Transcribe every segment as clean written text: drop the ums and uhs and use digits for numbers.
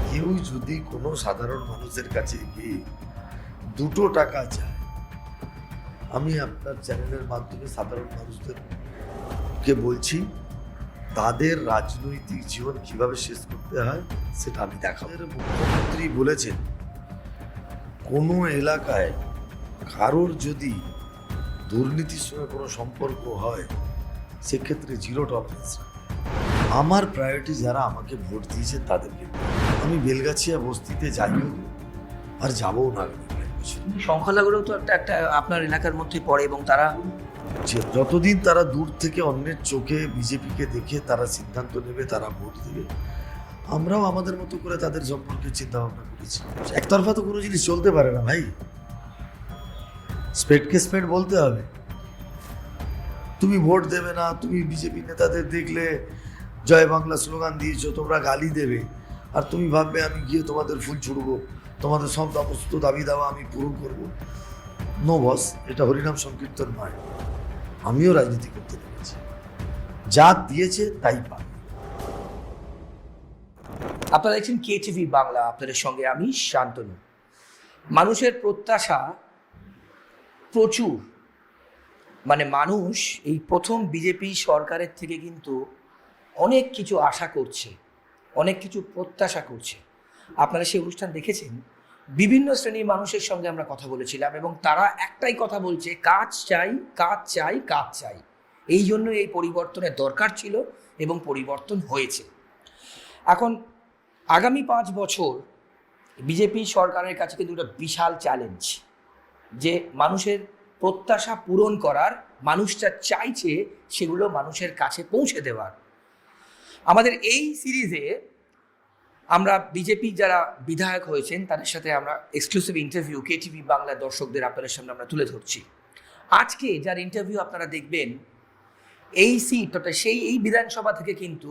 কেউ যদি কোনো সাধারণ মানুষের কাছে গিয়ে 2 টাকা চায়, আমি আপনার চ্যানেলের মাধ্যমে সাধারণ মানুষদেরকে বলছি তাদের রাজনৈতিক জীবন কিভাবে শেষ করতে হয় সেটা আমি দেখাবো। মুখ্যমন্ত্রী বলেছেন কোনো এলাকায় কারোর যদি দুর্নীতির সঙ্গে কোনো সম্পর্ক হয় সেক্ষেত্রে 0 টলারেন্স। আমার প্রায়োরিটি যারা আমাকে ভোট দিয়েছেন তাদেরকে। আমি বেলগাছিয়া বস্তিতে যাইও আর যাবও না। সংখ্যালঘুরাও তো একটা আপনার এলাকার মধ্যে পড়ে এবং তারা যতদিন তারা দূর থেকে অন্যের চোখে বিজেপিকে দেখে তারা সিদ্ধান্ত নেবে, তারা ভোট দেবে, আমরাও আমাদের মতো করে তাদের সম্পর্কে চিন্তা ভাবনা করেছি। একতরফা তো কোনো জিনিস চলতে পারে না ভাই, স্পেডকে স্পেড বলতে হবে। তুমি ভোট দেবে না, তুমি বিজেপি নেতাদের দেখলে জয় বাংলা স্লোগান দিয়েছো, তোমরা গালি দেবে, আর তুমি ভাববে আমি গিয়ে তোমাদের ফুল ছুড়বো, তোমাদের সব সমস্ত দাবি দাওয়া আমি পূরণ করব। নো বস, এটা হরিনাম সংকীর্তন নয়। আমিও রাজনীতি করতে পেরেছি, যা দিয়েছে তাই পাই। আপনারা দেখছেন KTV বাংলা, আপনাদের সঙ্গে আমি শান্তনু। মানুষের প্রত্যাশা প্রচুর, মানে মানুষ এই প্রথম বিজেপি সরকারের থেকে কিন্তু অনেক কিছু আশা করছে, অনেক কিছু প্রত্যাশা করছে। আপনারা সেই অনুষ্ঠান দেখেছেন, বিভিন্ন শ্রেণীর মানুষের সঙ্গে আমরা কথা বলেছিলাম এবং তারা একটাই কথা বলছে, কাজ চাই, কাজ চাই, কাজ চাই। এই জন্য এই পরিবর্তনের দরকার ছিল এবং পরিবর্তন হয়েছে। এখন আগামী 5 বছর বিজেপি সরকারের কাছে কিন্তু একটা বিশাল চ্যালেঞ্জ, যে মানুষের প্রত্যাশা পূরণ করার, মানুষটা চাইছে সেগুলো মানুষের কাছে পৌঁছে দেওয়ার। আমাদের এই সিরিজে আমরা বিজেপি যারা বিধায়ক হয়েছেন তাদের সাথে আমরা এক্সক্লুসিভ ইন্টারভিউ KTV বাংলার দর্শকদের আপনাদের সামনে আমরা তুলে ধরছি। আজকে যার ইন্টারভিউ আপনারা দেখবেন, এই সিট অর্থাৎ এই বিধানসভা থেকে কিন্তু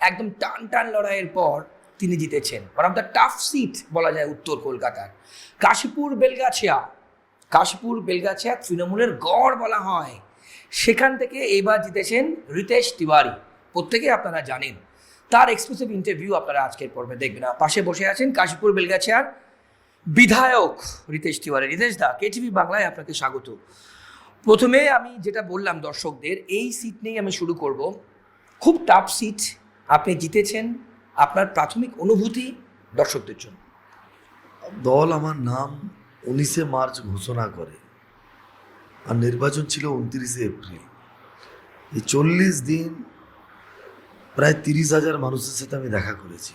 একদম টান টান লড়াইয়ের পর তিনি জিতেছেন। One of the tough seat বলা যায় উত্তর কলকাতার কাশীপুর বেলগাছিয়া তৃণমূলের গড় বলা হয়। সেখান থেকে এবার জিতেছেন রিতেশ তিওয়ারি, প্রত্যেকে আপনারা জানেন। তার এক্সক্লুসিভ ইন্টারভিউ আপনারা আজকের পর্বে দেখবেন। পাশে বসে আছেন কাশীপুর বেলগাছিয়ার বিধায়ক রিতেশ তিওয়ারি। রিতেশ দা, KTV বাংলায় আপনাকে স্বাগত। প্রথমে আমি যেটা বললাম দর্শকদের, এই সিট নিয়ে আমি শুরু করব। খুব টাফ সিট, আপনি জিতেছেন, আপনার প্রাথমিক অনুভূতি দর্শকদের জন্য। দল আমার নাম 19শে মার্চ ঘোষণা করে আর নির্বাচন ছিল 29শে এপ্রিল। এই 40 দিন প্রায় 30,000 মানুষের সাথে আমি দেখা করেছি।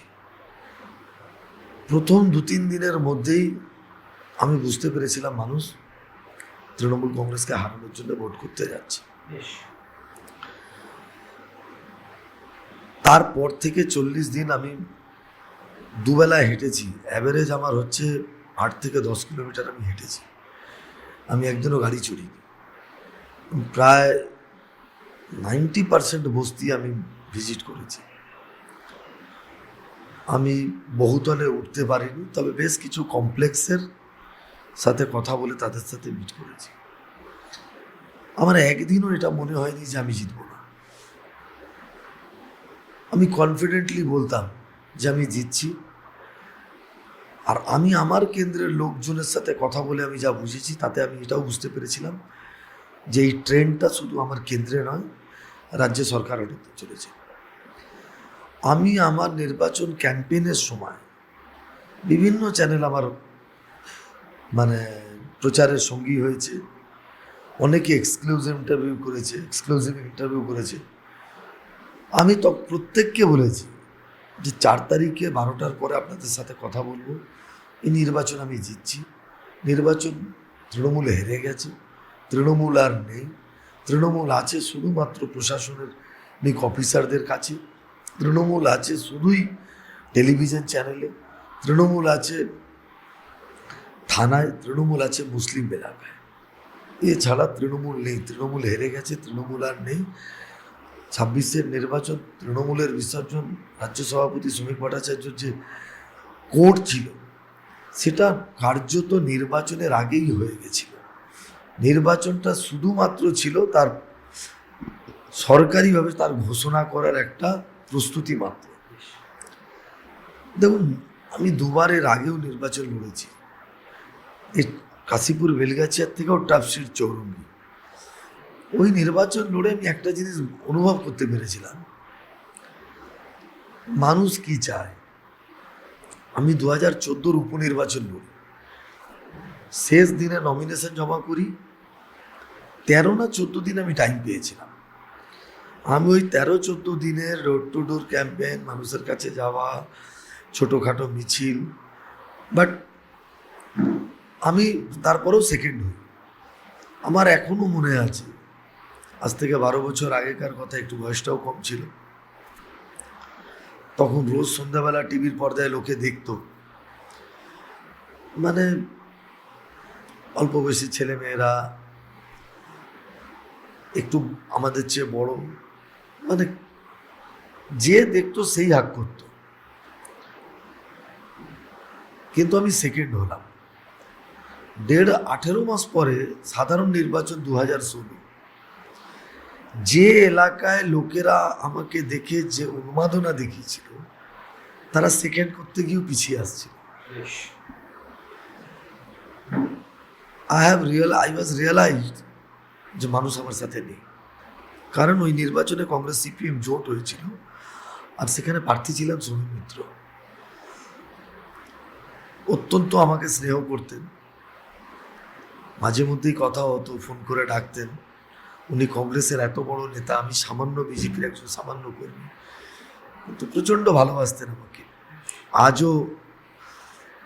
প্রথম 2-3 দিনের মধ্যেই আমি বুঝতে পেরেছিলাম মানুষ তৃণমূল কংগ্রেসকে হারানোর জন্য ভোট করতে যাচ্ছে। তারপর থেকে 40 দিন আমি দুবেলায় হেঁটেছি। অ্যাভারেজ আমার হচ্ছে 8 থেকে 10 কিলোমিটার আমি হেঁটেছি। আমি একদিনও গাড়ি চড়িনি। প্রায় 90% বস্তি আমি ভিজিট করেছি। আমি বহুতলে উঠতে পারিনি, তবে বেশ কিছু কমপ্লেক্সের সাথে কথা বলে তাদের সাথে মিট করেছি। আমার একদিনও এটা মনে হয়নি যে আমি জিতব না। আমি কনফিডেন্টলি বলতাম যে আমি জিতছি। আর আমি আমার কেন্দ্রের লোকজনের সাথে কথা বলে আমি যা বুঝেছি, তাতে আমি এটাও বুঝতে পেরেছিলাম যে এই ট্রেন্ডটা শুধু আমার কেন্দ্রে নয়, রাজ্য সরকার ওঠাতে চলেছে। আমি আমার নির্বাচন ক্যাম্পেইনের সময় বিভিন্ন চ্যানেল আমার প্রচারের সঙ্গী হয়েছে, অনেকে এক্সক্লুসিভ ইন্টারভিউ করেছে। আমি তো প্রত্যেককে বলেছি যে 4 তারিখে 12টার পরে আপনাদের সাথে কথা বলবো। এই নির্বাচন আমি জিতছি। নির্বাচন তৃণমূল হেরে গেছে, তৃণমূল আর নেই। তৃণমূল আছে শুধুমাত্র প্রশাসনের অফিসারদের কাছে, তৃণমূল আছে শুধুই টেলিভিশন চ্যানেলে, তৃণমূল আছে থানায়, তৃণমূল আছে মুসলিম এলাকায়। এছাড়া তৃণমূল নেই। তৃণমূল হেরে গেছে, তৃণমূল আর নেই। 26-এর নির্বাচন, তৃণমূলের বিসর্জন, রাজ্য সভাপতি শ্রমিক ভট্টাচার্যর যে কোর্ট ছিল সেটা কার্যত নির্বাচনের আগেই হয়ে গেছিল। নির্বাচনটা শুধুমাত্র ছিল তার সরকারিভাবে তার ঘোষণা করার একটা প্রস্তুতি মাত্র। দেখুন, আমি দুবার এর আগেও নির্বাচন লড়েছি, এই কাশীপুর বেলগাছিয়ার থেকেও টাফসির চৌরঙ্গি। ওই নির্বাচন লড়ে আমি একটা জিনিস অনুভব করতে পেরেছিলাম, মানুষ কি চায়। আমি 2014 উপনির্বাচন লড়ি, শেষ দিনে নমিনেশন জমা করি, 13 না 14 দিন আমি টাইম পেয়েছিলাম। আমি ওই 13-14 দিনের রোড টু ডোর ক্যাম্পেইন, মানুষের কাছে যাওয়া, ছোটোখাটো মিছিল, বাট আমি তারপরেও সেকেন্ড হই। আমার এখনো মনে আছে, আজ থেকে 12 বছর আগেকার কথা, একটু বয়সটাও কম ছিল, তখন রোজ সন্ধ্যাবেলা টিভির পর্দায় লোকে দেখতো, মানে অল্প বয়সী ছেলে মেয়েরা, একটু আমাদের চেয়ে বড়, মানে যে দেখতো সেই হাক করতো। কিন্তু আমি সেকেন্ড হলাম। 18 মাস পরে সাধারণ নির্বাচন 2016, যে এলাকায় লোকেরা আমাকে দেখে যে উন্মাদনা দেখিয়েছিল, তারা সেকেন্ড করতে গিয়েও পিছিয়ে আসছিল। আই ওয়াজ রিয়েলাইজড যে মানুষ আমার সাথে নেই। কারণ ওই নির্বাচনে কংগ্রেস সিপিএম জোট হয়েছিল, আর সেখানে প্রার্থী ছিলেন শ্রমিক মিত্র। অত্যন্ত আমাকে স্নেহ করতেন, মাঝে মধ্যেই কথা হতো, ফোন করে ডাকতেন। উনি কংগ্রেসের এত বড় নেতা, আমি সামান্য বিজেপির একজন সামান্য কর্মী, কিন্তু প্রচণ্ড ভালোবাসতেন আমাকে। আজও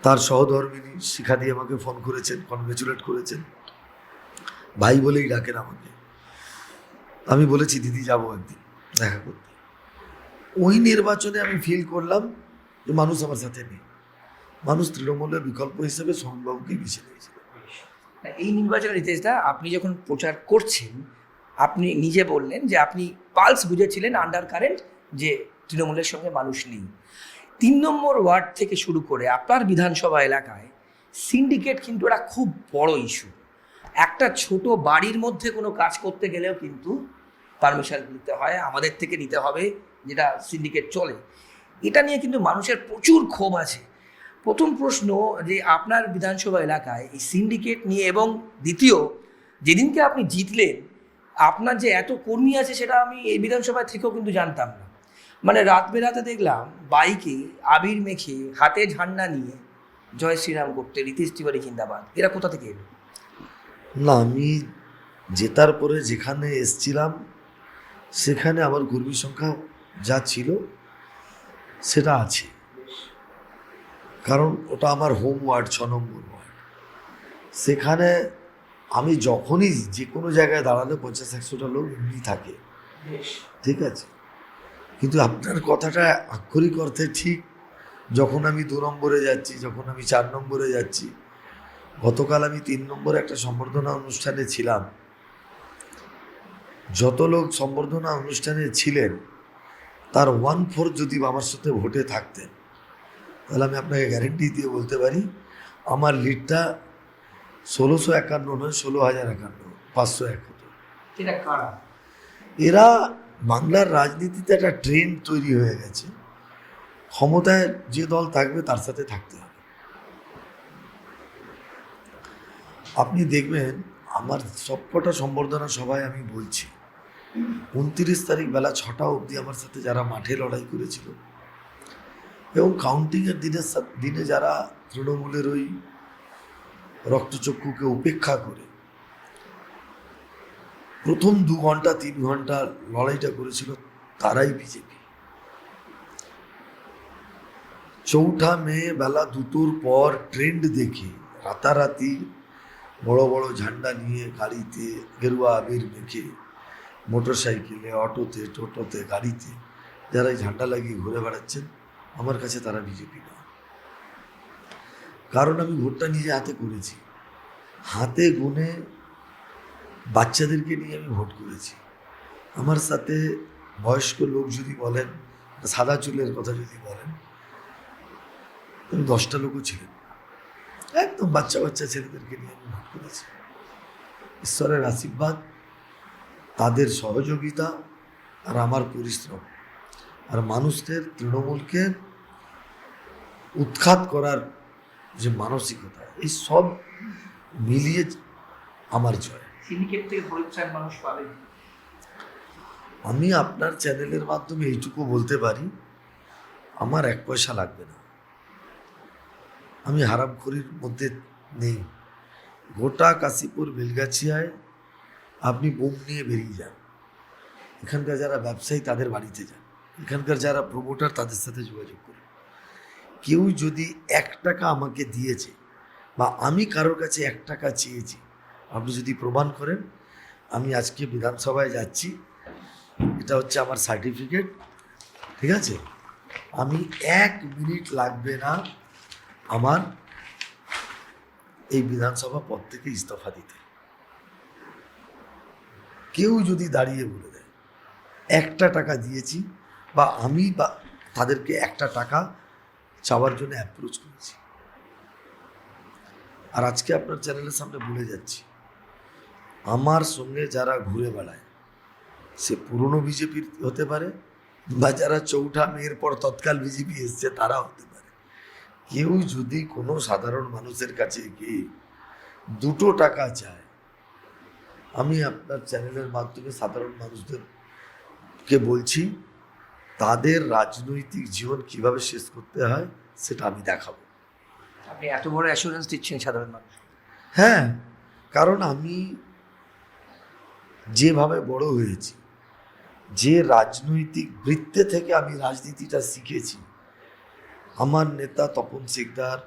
তার সহধর্মিনী শিখা দিয়ে আমাকে ফোন করেছেন, কনগ্রেচুলেট করেছেন, ভাই বলেই ডাকেন আমাকে। আমি বলেছি দিদি যাবো একদিন দেখা করতে। ওই নির্বাচনে আমি ফিল করলাম যে মানুষ আমার সাথে নেই। মানুষ তৃণমূলের বিকল্প হিসেবে সোহনবাবুকেই বেছে নিয়েছিল। এই নির্বাচনের রিতেশদা, আপনি যখন প্রচার করছেন, আপনি নিজে বললেন যে আপনি পালস বুঝেছিলেন, আন্ডার কারেন্ট, যে তৃণমূলের সঙ্গে মানুষ নেই। 3 নম্বর ওয়ার্ড থেকে শুরু করে আপনার বিধানসভা এলাকায় সিন্ডিকেট কিন্তু একটা খুব বড় ইস্যু। একটা ছোট বাড়ির মধ্যে কোনো কাজ করতে গেলেও কিন্তু পারমিশন নিতে হয়, আমাদের থেকে নিতে হবে, যেটা সিন্ডিকেট চলে। এটা নিয়ে কিন্তু মানুষের প্রচুর ক্ষোভ আছে। প্রথম প্রশ্ন, যে আপনার বিধানসভা এলাকায় এই সিন্ডিকেট নিয়ে, এবং দ্বিতীয়, যেদিনকে আপনি জিতলেন, আপনার যে এত কর্মী আছে সেটা আমি এই বিধানসভায় থেকেও কিন্তু জানতাম না। মানে রাত বেরাতে দেখলাম বাইকে আবির মেখে, হাতে ঝান্ডা নিয়ে জয় শ্রীরাম করতে, রিতেশ তিওয়ারি জিন্দাবাদ, এরা কোথা থেকে এলো? না, আমি জেতার পরে যেখানে এসছিলাম সেখানে আমার কর্মী সংখ্যা যা ছিল সেটা আছে, কারণ ওটা আমার হোম ওয়ার্ড, 6 নম্বর ওয়ার্ড। সেখানে আমি যখনই যে কোনো জায়গায় দাঁড়ালে 50-100টা লোক এমনি থাকে, ঠিক আছে। কিন্তু আপনার কথাটা আক্ষরিক অর্থে ঠিক। যখন আমি 2 নম্বরে যাচ্ছি, যখন আমি 4 নম্বরে যাচ্ছি, গতকাল আমি 3 নম্বরে একটা সম্বর্ধনা অনুষ্ঠানে ছিলাম, যত লোক সম্বর্ধনা অনুষ্ঠানে ছিলেন তার 1/4 যদি আমার সাথে ভোটে থাকতেন, তাহলে আমি আপনাকে গ্যারেন্টি দিয়ে বলতে পারি আমার লিডটা 1651 নয়, 16,051, 501 হতো। এটা কারা? এরা বাংলার রাজনীতিতে একটা ট্রেন্ড তৈরি হয়ে গেছে, ক্ষমতায় যে দল থাকবে তার সাথে থাকতে হবে। আপনি দেখবেন আমার সবকটা সম্বর্ধনা সভায় আমি বলছি, 29 তারিখ বেলা 6টা অবধি আমার সাথে যারা মাঠে লড়াই করেছিল, এবং কাউন্টিংয়ের দিনে যারা তৃণমূলের ওই রক্তচক্ষুকে উপেক্ষা করে প্রথম 2 ঘন্টা 3 ঘন্টা লড়াইটা করেছিল, তারাই বিজেপি। 4 মে বেলা 2টোর পর ট্রেন্ড দেখে রাতারাতি বড় বড় ঝান্ডা নিয়ে, গাড়িতে গেরুয়া আবির মেখে, মোটর সাইকেলে, অটোতে, টোটোতে, গাড়িতে যারা এই ঝান্ডা লাগিয়ে ঘুরে বেড়াচ্ছেন, আমার কাছে তারা বিজেপি না। কারণ আমি ভোটটা নিজে হাতে করেছি, হাতে গুনে বাচ্চাদেরকে নিয়ে আমি ভোট করেছি। আমার সাথে বয়স্ক লোক যদি বলেন, সাদা চুলের কথা যদি বলেন, 10টা লোকও ছিলেন, একদম বাচ্চা বাচ্চা ছেলেদেরকে নিয়ে আমি ভোট করেছি। ঈশ্বরের আশীর্বাদ, তাদের সহযোগিতা, আর আমার পরিশ্রম, আর মানুষদের তৃণমূলকে উৎখাত করার যে মানসিকতা, এই সব মিলিয়ে আমার জয়। সিন্ডিকেট থেকে পরিত্রাণ মানুষ পাবে। আমি আপনার চ্যানেলের মাধ্যমে এইটুকু বলতে পারি, আমার 1 পয়সা লাগবে না। আমি হারামখোরির মধ্যে নেই। গোটা কাশীপুর বেলগাছিয়ায় আপনি বোম নিয়ে বেরিয়ে যান, এখানকার যারা ব্যবসায়ী তাদের বাড়িতে যান, এখানকার যারা প্রমোটার তাদের সাথে যোগাযোগ করুন। কেউ যদি 1 টাকা আমাকে দিয়েছে বা আমি কারোর কাছে 1 টাকা চেয়েছি, আপনি যদি প্রমাণ করেন, আমি আজকে বিধানসভায় যাচ্ছি, এটা হচ্ছে আমার সার্টিফিকেট, ঠিক আছে? আমি 1 মিনিট লাগবে না আমার এই বিধানসভা পদ থেকে ইস্তফা দিতে। কেউ যদি দাঁড়িয়ে বলে দেয় 1টা টাকা দিয়েছি বা আমি বা তাদেরকে 1টা টাকা চাওয়ার জন্য অ্যাপ্রোচ করেছি। আর আজকে আপনার চ্যানেলের সামনে বলে যাচ্ছি, আমার সঙ্গে যারা ঘুরে বেড়ায়, সে পুরনো বিজেপির হতে পারে বা যারা 4ঠা মেয়ের পর তৎকাল বিজেপি এসছে তারা হতে পারে। কেউ যদি কোনো সাধারণ মানুষের কাছে গিয়ে 2 টাকা চায়, আমি আপনার চ্যানেলের মাধ্যমে সাধারণ মানুষদেরকে বলছি, তাদের রাজনৈতিক জীবন কিভাবে শেষ করতে হয় সেটা আমি দেখাবো। আপনি এত বড় অ্যাসুরেন্স দিচ্ছেন সাধারণ মানুষ? হ্যাঁ, কারণ আমি যেভাবে বড় হয়েছি, যে রাজনৈতিক বৃত্তে থেকে আমি রাজনীতিটা শিখেছি, আমার নেতা তপন শিকদার,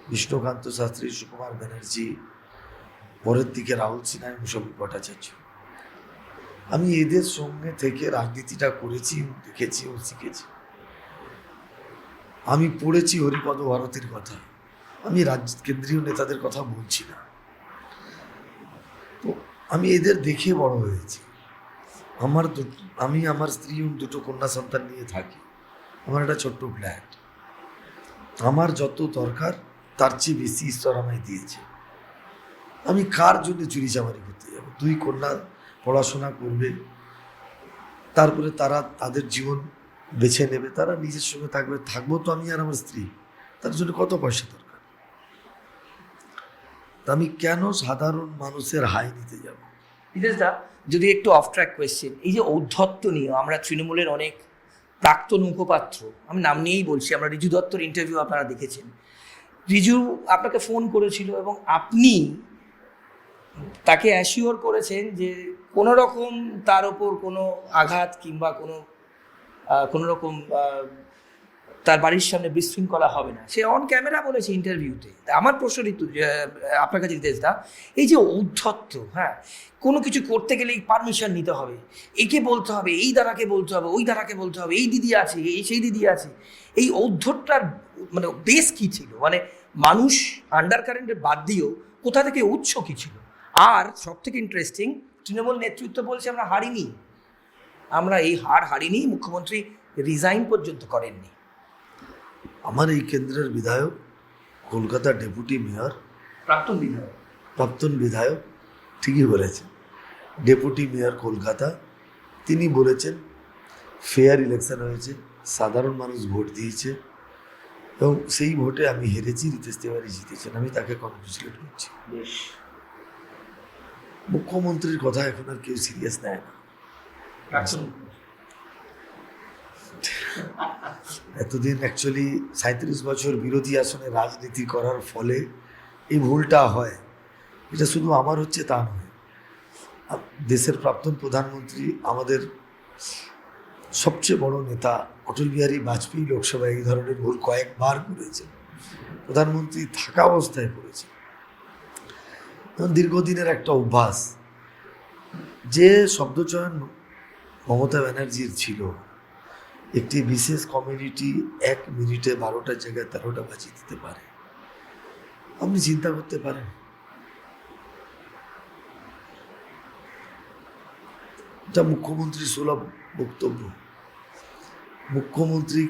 বিষ্ণুকান্ত শাস্ত্রী, সুকুমার ব্যানার্জি, পরের দিকে রাহুল সিনহা এবং শোভিত ভট্টাচার্য, আমি এদের সঙ্গে থেকে রাজনীতিটা করেছি, দেখেছি ও শিখেছি। আমি পড়েছি হরিপদ ভারতীর কথা, আমি কেন্দ্রীয় নেতাদের কথা বলছি না। তো আমি এদের দেখে বড় হয়েছি। আমি আমার স্ত্রী এবং 2টো কন্যা সন্তান নিয়ে থাকি। আমার একটা ছোট্ট ফ্ল্যাট, আমার যত দরকার তার চেয়ে বেশি ঈশ্বর আমায় দিয়েছে। আমি কার জন্য চুরি চামারি করতে যাব? 2 কন্যা পড়াশোনা করবে, তারপরে তারা তাদের জীবন বেছে নেবে, তারা নিজের সঙ্গে থাকবে, থাকবো তো আমি আর আমার স্ত্রী। তার জন্য কত পয়সা দরকার? তা আমি কেন সাধারণ মানুষের হাই নিতে যাব? দা, যদি একটু অফ ট্র্যাক কোয়েশ্চেন, এই যে ঔদ্ধত্য নিয়ে আমরা তৃণমূলের অনেক প্রাক্তন মুখপাত্র, আমি নাম নিয়েই বলছি, আমরা ঋজু দত্তর ইন্টারভিউ আপনারা দেখেছেন, রিজু আপনাকে ফোন করেছিল এবং আপনি তাকে অ্যাসিওর করেছেন যে কোনো রকম তার ওপর কোনো আঘাত কিংবা কোনো রকম তার বাড়ির সামনে বিশৃঙ্খলা হবে না। সে অন ক্যামেরা বলেছে ইন্টারভিউতে। আমার প্রশ্ন ঋতু আপনার কাছে জিতেশ দা, এই যে ঔদ্ধত্য, হ্যাঁ, কোনো কিছু করতে গেলেই পারমিশন নিতে হবে, একে বলতে হবে, এই দাদাকে বলতে হবে, ওই দাদাকে বলতে হবে, এই দিদি আছে, এই সেই দিদি আছে, এই ঔদ্ধত্যটার মানে বেস কী ছিল? মানে মানুষ আন্ডার কারেন্টের বাদ দিয়েও কোথা থেকে উৎস কী ছিল? আর সব থেকে ইন্টারেস্টিং, তৃণমূল নেতৃত্ব বলছে আমরা হারিনি, আমরা এই হারিনি, মুখ্যমন্ত্রী রিজাইন পর্যন্ত করেননি। আমার এই কেন্দ্রের বিধায়ক, কলকাতার ডেপুটি মেয়র, প্রাক্তন বিধায়ক, ঠিকই বলেছেন, ডেপুটি মেয়র কলকাতা, তিনি বলেছেন ফেয়ার ইলেকশন হয়েছে, সাধারণ মানুষ ভোট দিয়েছে এবং সেই ভোটে আমি হেরেছি, রিতেশ তিওয়ারি জিতেছেন, আমি তাকে কনগ্রেচুলেট করছি। বেশ, মুখ্যমন্ত্রীর কথা এখন আর কেউ সিরিয়াস নেয় না। এতদিন অ্যাকচুয়ালি 37 বছর বিরোধী আসনে রাজনীতি করার ফলে এই ভুলটা হয়। এটা শুধু আমার হচ্ছে তা নয়, দেশের প্রাক্তন প্রধানমন্ত্রী, আমাদের সবচেয়ে বড় নেতা অটল বিহারী বাজপেয়ী লোকসভায় এই ধরনের ভুল কয়েকবার করেছেন, প্রধানমন্ত্রী থাকা অবস্থায় করেছেন। দীর্ঘদিনের একটা অভ্যাস, যে শব্দচয়ন মমতা ব্যানার্জির ছিল, একটি বিশেষ কমিউনিটি 1 মিনিটে 12টার জায়গায় 13টা বাজিয়ে দিতে পারে। আপনি চিন্তা করতে পারেন, এটা মুখ্যমন্ত্রী সুলভ বক্তব্য। মুখ্যমন্ত্রী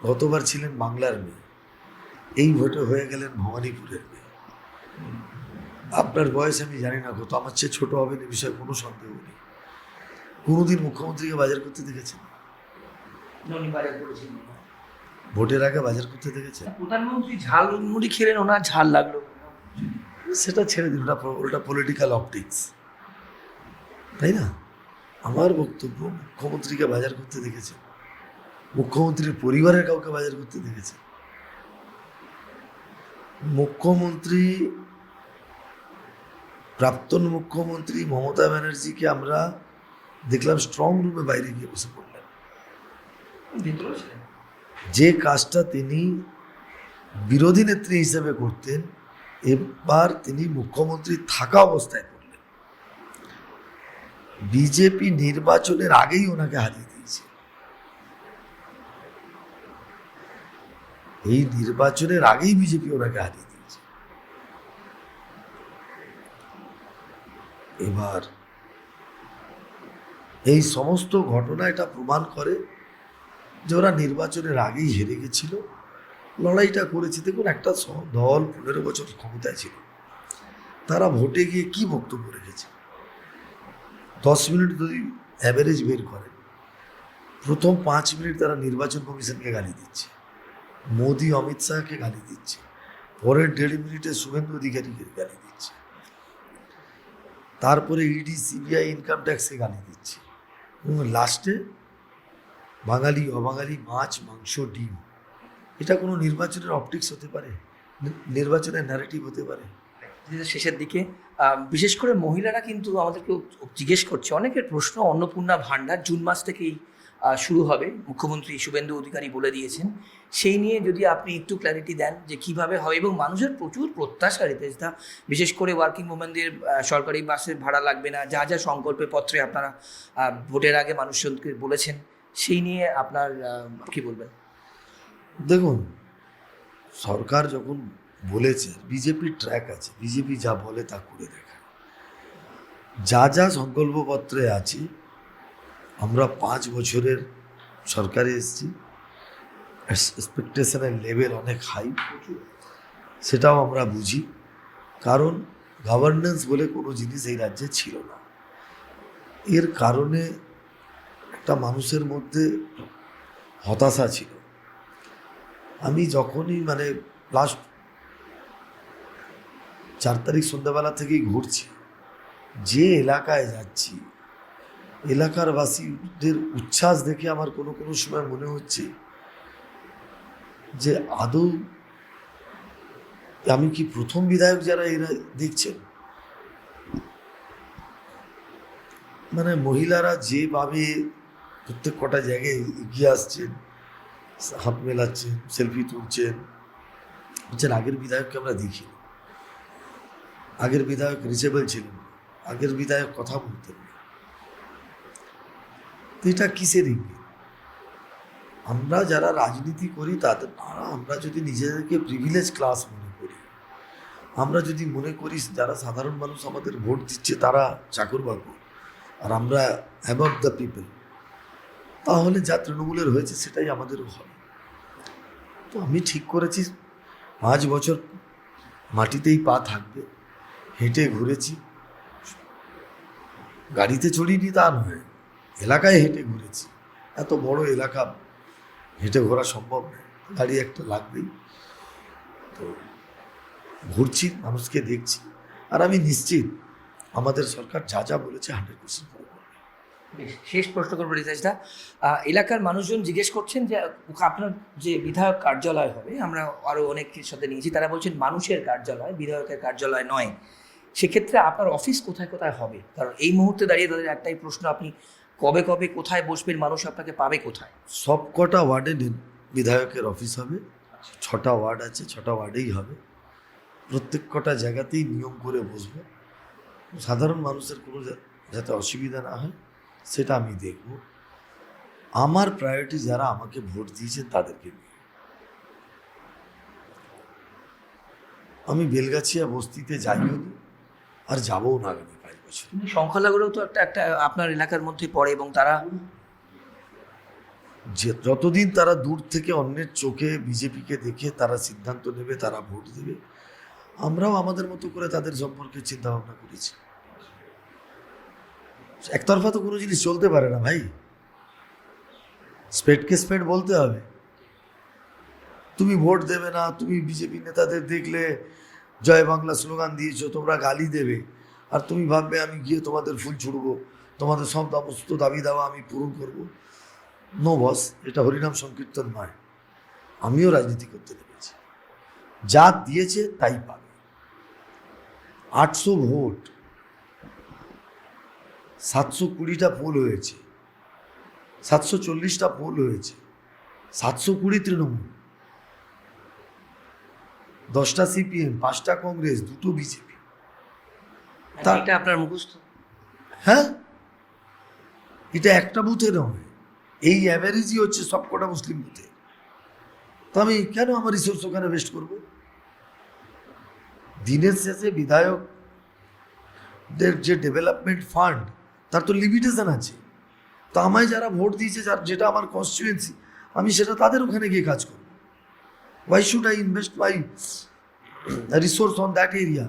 গতবার ছিলেন বাংলার মেয়ে, এই ভোটে হয়ে গেলেন ভবানীপুরের মেয়ে। আপনার বয়স আমি জানি না কত, আমার চেয়ে ছোট হবেন এ বিষয়ে কোনো সন্দেহ নেই। কোনোদিন মুখ্যমন্ত্রীকে বাজার করতে দেখেছেন? ভোটের আগে বাজার করতে দেখেছেন? প্রধানমন্ত্রী ঝাল মুড়ি খেলেন, ওনার ঝাল লাগলো। সেটা ছেড়ে দিন, ওটা পলিটিক্যাল অপটিক্স, তাই না? আমার বক্তব্য, মুখ্যমন্ত্রীকে বাজার করতে দেখেছেন? মুখ্যমন্ত্রীর পরিবারের কাউকে বাজার করতে দেখেছেন? মুখ্যমন্ত্রী, প্রাক্তন মুখ্যমন্ত্রী মমতা ব্যানার্জিকে আমরা দেখলাম স্ট্রং রুমে বাইরে গিয়ে বসে পড়লেন। যে কাজটা তিনি বিরোধী নেত্রী হিসেবে করতেন, এবার তিনি মুখ্যমন্ত্রী থাকা অবস্থায় করলেন। বিজেপি নির্বাচনের আগেই ওনাকে হারিয়ে দিয়েছে। এই নির্বাচনের আগেই বিজেপি ওনাকে হারিয়ে দিয়েছে। এবার এই সমস্ত ঘটনা এটা প্রমাণ করে যে ওরা নির্বাচনের আগেই হেরে গেছিল, লড়াইটা করেছে। দেখুন, একটা দল 15 বছর ক্ষমতায় ছিল, তারা ভোটে গিয়ে কি বক্তব্য রেখেছে? 10 মিনিট যদি অ্যাভারেজ বের করে, প্রথম 5 মিনিট তারা নির্বাচন কমিশনকে গালি দিচ্ছে, মোদি অমিত শাহকে গালি দিচ্ছে, পরের 1.5 মিনিটে শুভেন্দু অধিকারীকে গালি দিচ্ছে, তারপরে ইডি সিবিআই ইনকাম ট্যাক্সকে গালি দিচ্ছে, এবং লাস্টে বাঙালি অবাঙালি, মাছ মাংস ডিম। এটা কোনো নির্বাচনের অপটিক্স হতে পারে? নির্বাচনের ন্যারেটিভ হতে পারে? শেষের দিকে বিশেষ করে মহিলারা কিন্তু আমাদেরকে জিজ্ঞেস করছে, অনেকের প্রশ্ন, অন্নপূর্ণা ভাণ্ডার জুন মাস থেকেই শুরু হবে, মুখ্যমন্ত্রী শুভেন্দু অধিকারী বলে দিয়েছেন। সেই নিয়ে যদি আপনি একটু ক্ল্যারিটি দেন যে কিভাবে হবে, এবং মানুষের প্রচুর প্রত্যাশা রিতেশদা, বিশেষ করে ওয়ার্কিং ওমেনদের সরকারি বাসের ভাড়া লাগবে না, যা যা সংকল্পের পত্রে আপনারা ভোটের আগে মানুষজনকে বলেছেন, সেই নিয়ে আপনার কি বলবেন? দেখুন, সরকার যখন বলেছে, বিজেপির ট্র্যাক আছে, বিজেপি যা বলে তা করে দেখায়। যা যা সংকল্পপত্রে আছে, আমরা 5 বছরের সরকারে এসেছি, এক্সপেকটেশনের লেভেল অনেক হাই, সেটাও আমরা বুঝি। কারণ গভর্নেন্স বলে কোনো জিনিস এই রাজ্যে ছিল না। এর কারণে একটা মানুষের মধ্যে হতাশা ছিল। আমি যখনই লাস্ট 4 তারিখ সন্ধ্যাবেলা থেকেই ঘুরছি, যে এলাকায় যাচ্ছি, এলাকার বাসীদের উচ্ছ্বাস দেখে আমার কোনো কোনো সময় মনে হচ্ছে যে আদৌ আমি কি প্রথম বিধায়ক যারা এরা দেখছেন? মহিলারা যেভাবে প্রত্যেক কটা জায়গায় এগিয়ে আসছেন, হাত মেলাচ্ছেন, সেলফি তুলছেন, আগের বিধায়ককে আমরা দেখি। আগের বিধায়ক রিচেবল ছিলেন, আগের বিধায়ক কথা বলতেন না। তো এটা কিসের ইঙ্গিত? আমরা যারা রাজনীতি করি তাদের, আমরা যদি নিজেদেরকে প্রিভিলেজ ক্লাস মনে করি, আমরা যদি মনে করি যারা সাধারণ মানুষ আমাদের ভোট দিচ্ছে তারা চাকরবাবু আর আমরা অ্যাবভ দ্য পিপল, তাহলে যা তৃণমূলের হয়েছে সেটাই আমাদেরও হবে। তো আমি ঠিক করেছি 5 বছর মাটিতেই পা থাকবে। হেঁটে ঘুরেছি, গাড়িতে চড়িনি তা নয়, এলাকায় হেঁটে ঘুরেছি। এত বড় এলাকা হেঁটে ঘোরা সম্ভব নয়, গাড়ি একটা লাগবেই। তো ঘুরছি, মানুষকে দেখছি, আর আমি নিশ্চিত আমাদের সরকার যা যা বলেছে 100% করে করবে। শেষ প্রশ্ন করবো রিতেশদা, এলাকার মানুষজন জিজ্ঞেস করছেন যে আপনার যে বিধায়ক কার্যালয় হবে, আমরা আরও অনেকের সাথে নিয়েছি, তারা বলছেন মানুষের কার্যালয়, বিধায়কের কার্যালয় নয়। সেক্ষেত্রে আপনার অফিস কোথায় কোথায় হবে? কারণ এই মুহূর্তে দাঁড়িয়ে তাদের একটাই প্রশ্ন, আপনি কবে কবে কোথায় বসবেন, মানুষ আপনাকে পাবে কোথায়? সব কটা ওয়ার্ডে বিধায়কের অফিস হবে। 6টা ওয়ার্ড আছে, 6টা ওয়ার্ডেই হবে। প্রত্যেক কটা জায়গাতেই নিয়ম করে বসবো। সাধারণ মানুষের কোনো যাতে অসুবিধা না হয় সেটা আমি দেখব। আমার প্রায়োরিটি যারা আমাকে ভোট দিয়েছেন তাদেরকে নিয়ে। আমি বেলগাছিয়া বস্তিতে যাইও নি, আর যাবও না আগামী 5 বছর। কিন্তু সংখ্যালঘুরাও তো একটা আপনার এলাকার মধ্যে পড়ে, এবং তারা যতদিন তারা দূর থেকে অন্যের চোখে বিজেপিকে দেখে তারা সিদ্ধান্ত নেবে, তারা ভোট দেবে, আমরাও আমাদের মতো করে তাদের সম্পর্কে চিন্তা ভাবনা করেছি। একতরফা তো কোনো জিনিস চলতে পারে না ভাই, স্পেডকে স্পেড বলতে হবে। তুমি ভোট দেবে না, তুমি বিজেপি নেতাদের দেখলে জয় বাংলা স্লোগান দিয়েছো, তোমরা গালি দেবে, আর তুমি ভাববে আমি গিয়ে তোমাদের ফুল ছুড়বো, তোমাদের সব সমস্ত দাবি দাওয়া আমি পূরণ করব। নো বস, এটা হরিনাম সংকীর্তন নয়। আমিও রাজনীতি করতে নেমেছি, যা দিয়েছে তাই পাবে। 800 ভোট, 720টা পোল হয়েছে, 740টা পোল হয়েছে, 720 তৃণমূল, 10টা সিপিএম, 5টা কংগ্রেস, 2টো বিজেপি। এটা আপনার মুখস্থ? হ্যাঁ, এটা একটা বুথে নয়, এই অ্যাভারেজই হচ্ছে সবকটা মুসলিম বুথে। তো আমি কেন আমার রিসোর্স ওখানে ওয়েস্ট করব? দিনের শেষে বিধায়কদের যে ডেভেলপমেন্ট ফান্ড, তার তো লিমিটেশন আছে। তো আমায় যারা ভোট দিয়েছে, যার যেটা আমার কনস্টিটুয়েন্সি, আমি সেটা তাদের ওখানে গিয়ে কাজ করব। Why should I invest my resource on that area?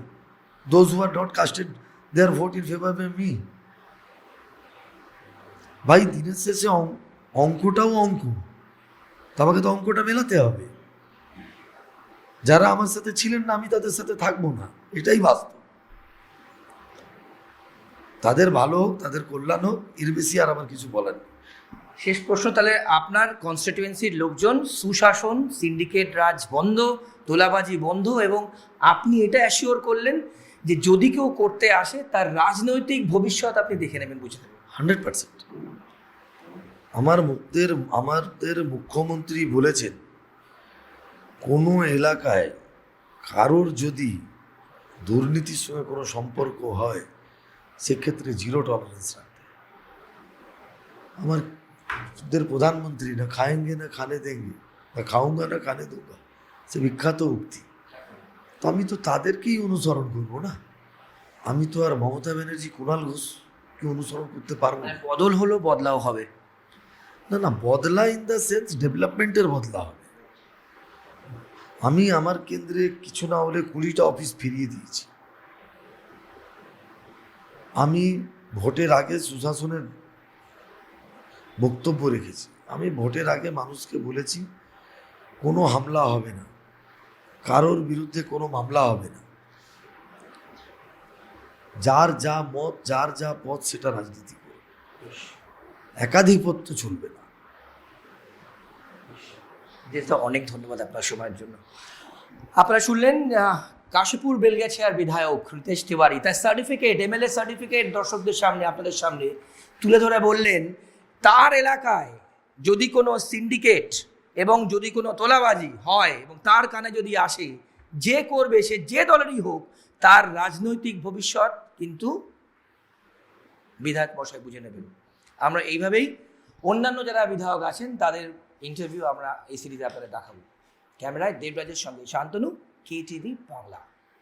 Those who are not casted their vote in favor of me. ভাই, দিনের শেষে অঙ্কটাও অঙ্ক, তো আমাকে তো অঙ্কটা মেলাতে হবে। যারা আমার সাথে ছিলেন না, আমি তাদের সাথে থাকবো না, এটাই বাস্তব। তাদের ভালো হোক, তাদের কল্যাণ হোক, এর বেশি আর আমার কিছু বলার নেই। শেষ প্রশ্ন তাহলে, আপনার কনস্টিটিউয়েন্সির লোকজন সুশাসন, সিন্ডিকেট রাজ বন্ধ, তোলাবাজি বন্ধ, এবং আপনি এটা অ্যাসিওর করলেন যে যদি কেউ করতে আসে তার রাজনৈতিক ভবিষ্যৎ আপনি দেখে নেবেন, বুঝে নেবেন। 100%। আমাদের মুখ্যমন্ত্রী বলেছেন, কোনো এলাকায় কারোর যদি দুর্নীতির সঙ্গে কোনো সম্পর্ক হয়, সেক্ষেত্রে 0 টলারেন্স রাখতে। আমাদের প্রধানমন্ত্রী না খায়েঙ্গে না খানে দেঙ্গে, না খাউঙ্গা না খানে দুঙ্গা, সে বিখ্যাত উক্তি। তো আমি তো তাদেরকেই অনুসরণ করবো না, আমি তো আর মমতা ব্যানার্জি, কুণাল ঘোষকে অনুসরণ করতে পারবো না। বদল হলো, বদলাও হবে। না, বদলা ইন দ্য সেন্স ডেভেলপমেন্টের বদলা হবে। আমি আমার কেন্দ্রে কিছু না হলে 20টা অফিস ফিরিয়ে দিয়েছি। আমি ভোটের আগে সুশাসনের বক্তব্য রেখেছি। আমি ভোটের আগে মানুষকে বলেছি, কোনো হামলা হবে না, কারোর বিরুদ্ধে কোনো মামলা হবে না, যার যা মত, যার যা পথ, সেটা রাজনীতি করবে, একাধিপত্য চলবে না। অনেক ধন্যবাদ আপনার সময়ের জন্য। আপনারা শুনলেন কাশীপুর বেলগাছিয়ার বিধায়ক রিতেশ তিওয়ারি তার সার্টিফিকেট, এমএলএ সার্টিফিকেট দর্শকদের সামনে, আপনাদের সামনে তুলে ধরে বললেন, তার এলাকায় যদি কোনো সিন্ডিকেট এবং যদি কোনো তোলাবাজি হয় এবং তার কানে যদি আসে, যে করবে সে যে দলেরই হোক, তার রাজনৈতিক ভবিষ্যৎ কিন্তু বিধায়ক মশাই বুঝে নেবেন। আমরা এইভাবেই অন্যান্য যারা বিধায়ক আছেন তাদের ইন্টারভিউ আমরা এই সিরিজে আপনাদের দেখাবো। ক্যামেরায় দেবরাজের সঙ্গে শান্তনু, KTV বাংলা।